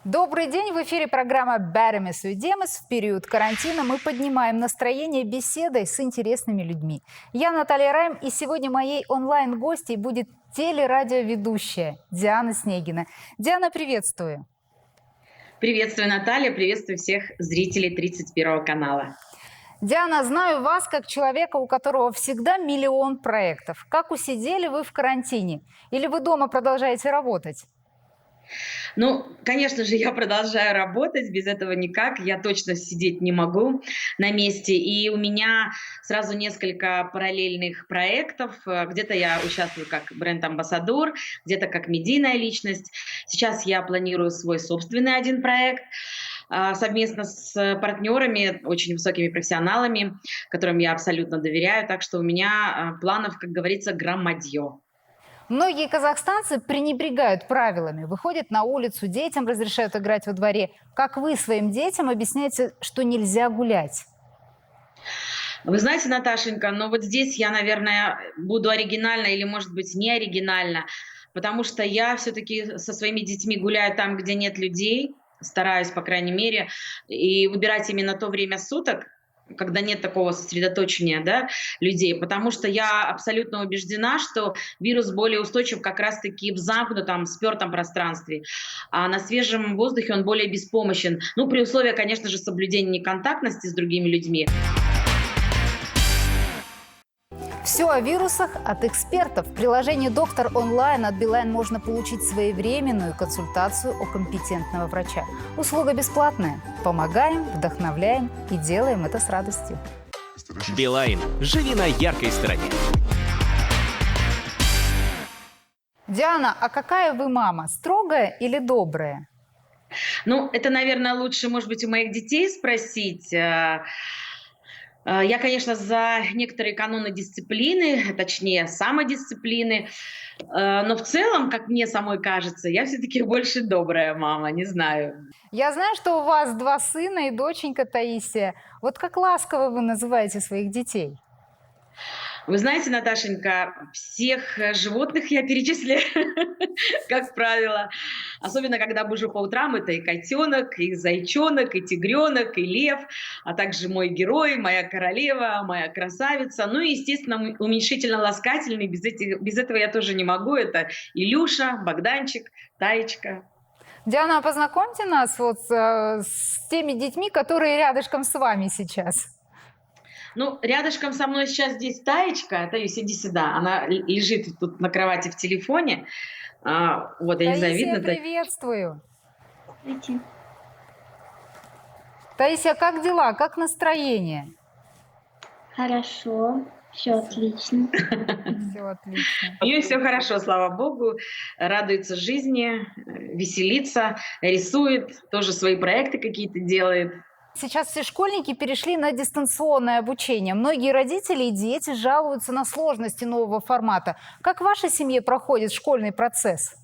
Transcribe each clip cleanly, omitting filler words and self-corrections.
Добрый день! В эфире программа «Беремес Уйдемес». В период карантина мы поднимаем настроение беседой с интересными людьми. Я Наталья Райм, и сегодня моей онлайн-гостьей будет телерадиоведущая Диана Снегина. Диана, приветствую! Приветствую, Наталья, приветствую всех зрителей 31 канала. Диана, знаю вас как человека, у которого всегда миллион проектов. Как усидели вы в карантине? Или вы дома продолжаете работать? Ну, конечно же, я продолжаю работать, без этого никак. Я точно сидеть не могу на месте. И у меня сразу несколько параллельных проектов. Где-то я участвую как бренд-амбассадор, где-то как медийная личность. Сейчас я планирую свой собственный один проект совместно с партнерами, очень высокими профессионалами, которым я абсолютно доверяю. Так что у меня планов, как говорится, громадье. Многие казахстанцы пренебрегают правилами, выходят на улицу, детям разрешают играть во дворе. Как вы своим детям объясняете, что нельзя гулять? Вы знаете, Наташенька, но вот здесь я, наверное, буду оригинальна или, может быть, не оригинальна, потому что я все-таки со своими детьми гуляю там, где нет людей, стараюсь, по крайней мере, и выбирать именно то время суток, когда нет такого сосредоточения, да, людей, потому что я абсолютно убеждена, что вирус более устойчив как раз-таки в замкнутом, спертом пространстве, а на свежем воздухе он более беспомощен. Ну, при условии, конечно же, соблюдения неконтактности с другими людьми. Все о вирусах от экспертов. В приложении «Доктор онлайн» от Билайн можно получить своевременную консультацию у компетентного врача. Услуга бесплатная. Помогаем, вдохновляем и делаем это с радостью. Билайн. Живи на яркой стороне. Диана, а какая вы мама? Строгая или добрая? Ну, это, наверное, лучше, может быть, у моих детей спросить. Я, конечно, за некоторые каноны дисциплины, точнее, самодисциплины, но в целом, как мне самой кажется, я все-таки больше добрая мама, не знаю. Я знаю, что у вас два сына и доченька Таисия. Вот как ласково вы называете своих детей? Вы знаете, Наташенька, всех животных я перечисляю, как правило. Особенно, когда бужу по утрам, это и котенок, и зайчонок, и тигренок, и лев, а также мой герой, моя королева, моя красавица. Ну и, естественно, уменьшительно-ласкательный, без этого я тоже не могу. Это Илюша, Богданчик, Таечка. Диана, а познакомьте нас вот с теми детьми, которые рядышком с вами сейчас. Ну, рядышком со мной сейчас здесь Таечка. Таис, иди сюда. Она лежит тут на кровати в телефоне. Вот, я не знаю, Таисия, видно. приветствую. Здравствуйте. Таисия, как дела? Как настроение? Хорошо, все отлично. Все отлично. У нее все хорошо, слава богу. Радуется жизни, веселится, рисует, тоже свои проекты какие-то делает. Сейчас все школьники перешли на дистанционное обучение. Многие родители и дети жалуются на сложности нового формата. Как в вашей семье проходит школьный процесс?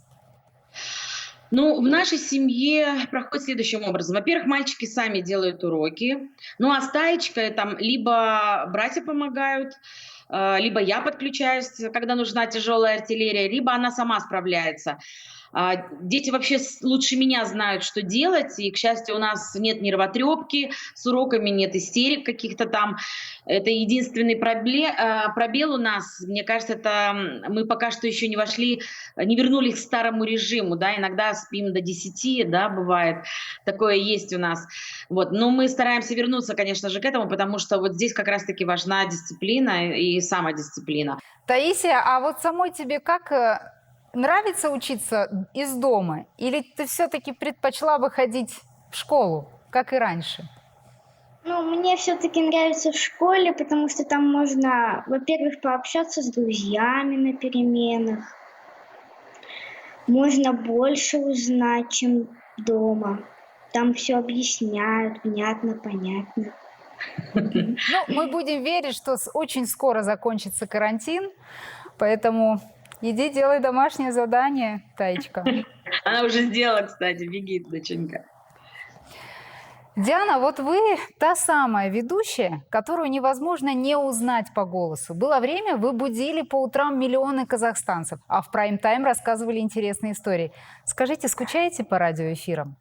Ну, в нашей семье проходит следующим образом. Во-первых, мальчики сами делают уроки. Ну, а с Таечкой там либо братья помогают, либо я подключаюсь, когда нужна тяжелая артиллерия, либо она сама справляется. Дети вообще лучше меня знают, что делать, и, к счастью, у нас нет нервотрепки с уроками, нет истерик каких-то там. Это единственный пробел у нас. Мне кажется, это мы пока что еще не вошли, не вернулись к старому режиму, да, иногда спим до 10, да, бывает, такое есть у нас. Вот. Но мы стараемся вернуться, конечно же, к этому, потому что вот здесь как раз-таки важна дисциплина и самодисциплина. Таисия, а вот самой тебе как нравится учиться из дома? Или ты все-таки предпочла бы ходить в школу, как и раньше? Ну, мне все-таки нравится в школе, потому что там можно, во-первых, пообщаться с друзьями на переменах. Можно больше узнать, чем дома. Там все объясняют, внятно, понятно. Ну, мы будем верить, что очень скоро закончится карантин, поэтому иди делай домашнее задание, Таечка. Она уже сделала, кстати, беги, доченька. Диана, вот вы та самая ведущая, которую невозможно не узнать по голосу. Было время, вы будили по утрам миллионы казахстанцев, а в прайм-тайм рассказывали интересные истории. Скажите, скучаете по радиоэфирам?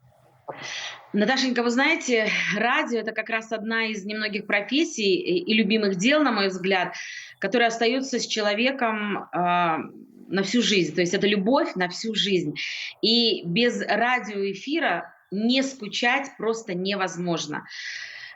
Наташенька, вы знаете, радио — это как раз одна из немногих профессий и любимых дел, на мой взгляд, которая остается с человеком на всю жизнь. То есть это любовь на всю жизнь. И без радиоэфира не скучать просто невозможно.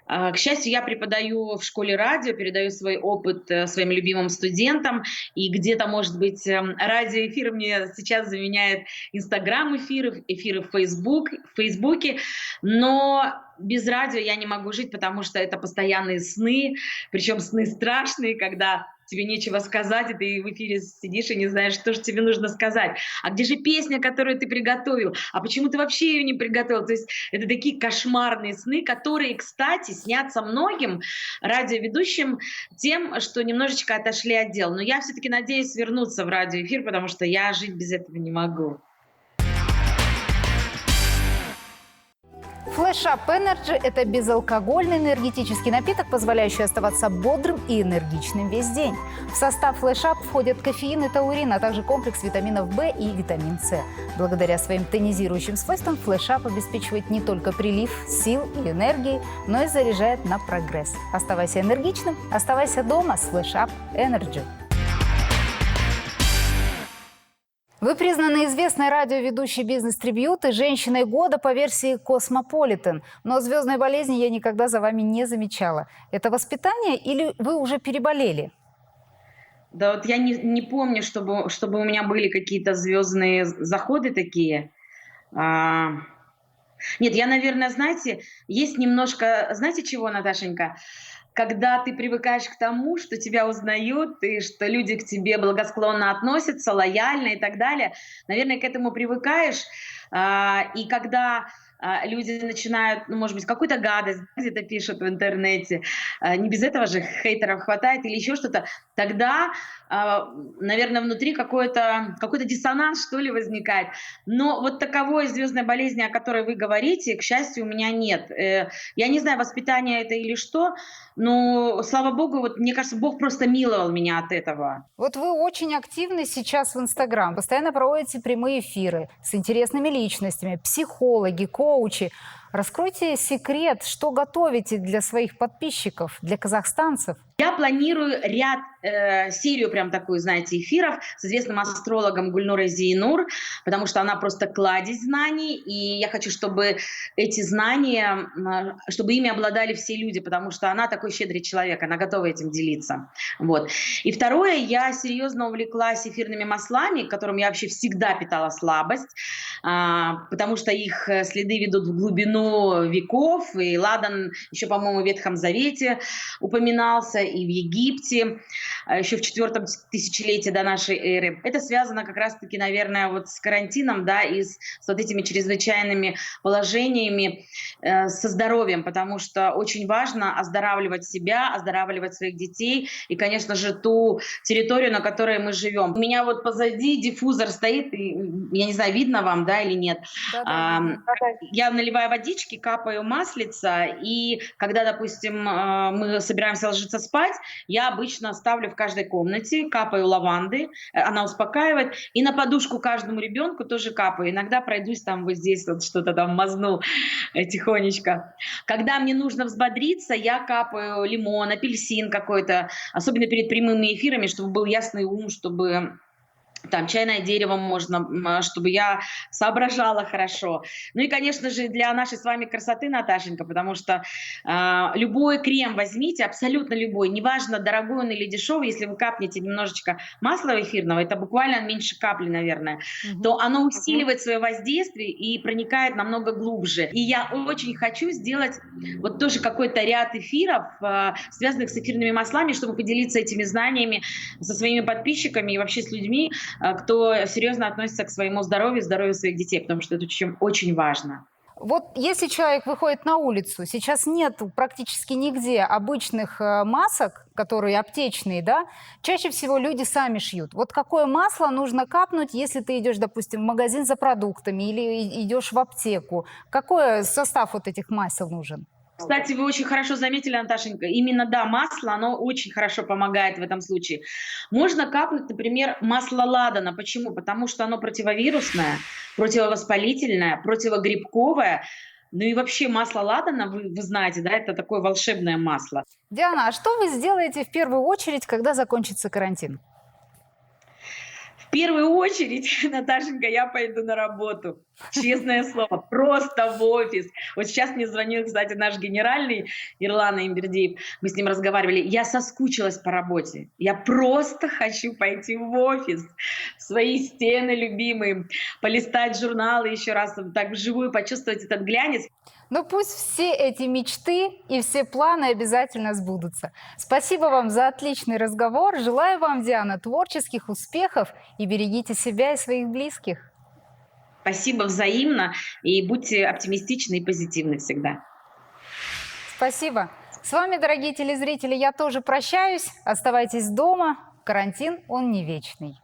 К счастью, я преподаю в школе радио, передаю свой опыт своим любимым студентам, и где-то, может быть, радиоэфир мне сейчас заменяет Инстаграм-эфиры, эфиры в Фейсбуке, но без радио я не могу жить, потому что это постоянные сны, причем сны страшные, когда тебе нечего сказать, и ты в эфире сидишь и не знаешь, что же тебе нужно сказать. А где же песня, которую ты приготовил? А почему ты вообще ее не приготовил? То есть это такие кошмарные сны, которые, кстати, снятся многим радиоведущим тем, что немножечко отошли от дел. Но я все-таки надеюсь вернуться в радиоэфир, потому что я жить без этого не могу. Flash Up Energy – это безалкогольный энергетический напиток, позволяющий оставаться бодрым и энергичным весь день. В состав Flash Up входят кофеин и таурин, а также комплекс витаминов В и витамин С. Благодаря своим тонизирующим свойствам Flash Up обеспечивает не только прилив сил и энергии, но и заряжает на прогресс. Оставайся энергичным, оставайся дома с Flash Up Energy. Вы признаны известной радиоведущей «Бизнес-трибьют» и «Женщиной года» по версии «Космополитен». Но звездной болезни я никогда за вами не замечала. Это воспитание или вы уже переболели? Да вот я не помню, чтобы у меня были какие-то звездные заходы такие. Нет, я, наверное, знаете, есть немножко, знаете чего, Наташенька? Когда ты привыкаешь к тому, что тебя узнают, и что люди к тебе благосклонно относятся, лояльно и так далее, наверное, к этому привыкаешь. И когда люди начинают, ну, может быть, какую-то гадость где-то пишут в интернете, не без этого же хейтеров хватает или еще что-то, тогда, наверное, внутри какой-то диссонанс, что ли, возникает. Но вот таковой звездной болезни, о которой вы говорите, к счастью, у меня нет. Я не знаю, воспитание это или что, но, слава богу, вот мне кажется, Бог просто миловал меня от этого. Вот вы очень активны сейчас в Инстаграм, постоянно проводите прямые эфиры с интересными личностями, психологи, коучи. Раскройте секрет, что готовите для своих подписчиков, для казахстанцев. Я планирую серию прям такую, знаете, эфиров с известным астрологом Гульнурой Зейнур, потому что она просто кладезь знаний, и я хочу, чтобы эти знания, чтобы ими обладали все люди, потому что она такой щедрый человек, она готова этим делиться. Вот. И второе, я серьезно увлеклась эфирными маслами, к которым я вообще всегда питала слабость, потому что их следы ведут в глубину веков, и ладан еще, по-моему, в Ветхом Завете упоминался, и в Египте, еще в 4 тысячелетии до нашей эры. Это связано как раз-таки, наверное, вот с карантином, да, и с вот этими чрезвычайными положениями, со здоровьем, потому что очень важно оздоравливать себя, оздоравливать своих детей и, конечно же, ту территорию, на которой мы живем. У меня вот позади диффузор стоит, и, я не знаю, видно вам, да, или нет. Я наливаю водички, капаю маслица, и когда, допустим, мы собираемся ложиться спать, я обычно ставлю в каждой комнате, капаю лаванды, она успокаивает, и на подушку каждому ребенку тоже капаю. Иногда пройдусь там вот здесь, вот что-то там мазну тихонечко. Когда мне нужно взбодриться, я капаю лимон, апельсин какой-то, особенно перед прямыми эфирами, чтобы был ясный ум, чтобы там чайное дерево можно, чтобы я соображала хорошо. Ну и, конечно же, для нашей с вами красоты, Наташенька, потому что любой крем возьмите, абсолютно любой, неважно, дорогой он или дешевый, если вы капнете немножечко масла эфирного, это буквально меньше капли, наверное, то оно усиливает свое воздействие и проникает намного глубже. И я очень хочу сделать вот тоже какой-то ряд эфиров, связанных с эфирными маслами, чтобы поделиться этими знаниями со своими подписчиками и вообще с людьми, кто серьезно относится к своему здоровью, здоровью своих детей, потому что это очень важно. Вот если человек выходит на улицу, сейчас нет практически нигде обычных масок, которые аптечные, да, чаще всего люди сами шьют. Вот какое масло нужно капнуть, если ты идешь, допустим, в магазин за продуктами или идешь в аптеку? Какой состав вот этих масел нужен? Кстати, вы очень хорошо заметили, Наташенька, именно, да, масло, оно очень хорошо помогает в этом случае. Можно капнуть, например, масло ладана. Почему? Потому что оно противовирусное, противовоспалительное, противогрибковое, Ну и вообще масло ладана, вы знаете, да, это такое волшебное масло. Диана, а что вы сделаете в первую очередь, когда закончится карантин? В первую очередь, Наташенька, я пойду на работу. Честное слово, просто в офис. Вот сейчас мне звонил, кстати, наш генеральный Ирлан Имбердиев. Мы с ним разговаривали. Я соскучилась по работе. Я просто хочу пойти в офис, в свои стены любимые, полистать журналы еще раз, так вживую почувствовать этот глянец. Ну пусть все эти мечты и все планы обязательно сбудутся. Спасибо вам за отличный разговор. Желаю вам, Диана, творческих успехов и берегите себя и своих близких. Спасибо взаимно и будьте оптимистичны и позитивны всегда. Спасибо. С вами, дорогие телезрители, я тоже прощаюсь. Оставайтесь дома. Карантин, он не вечный.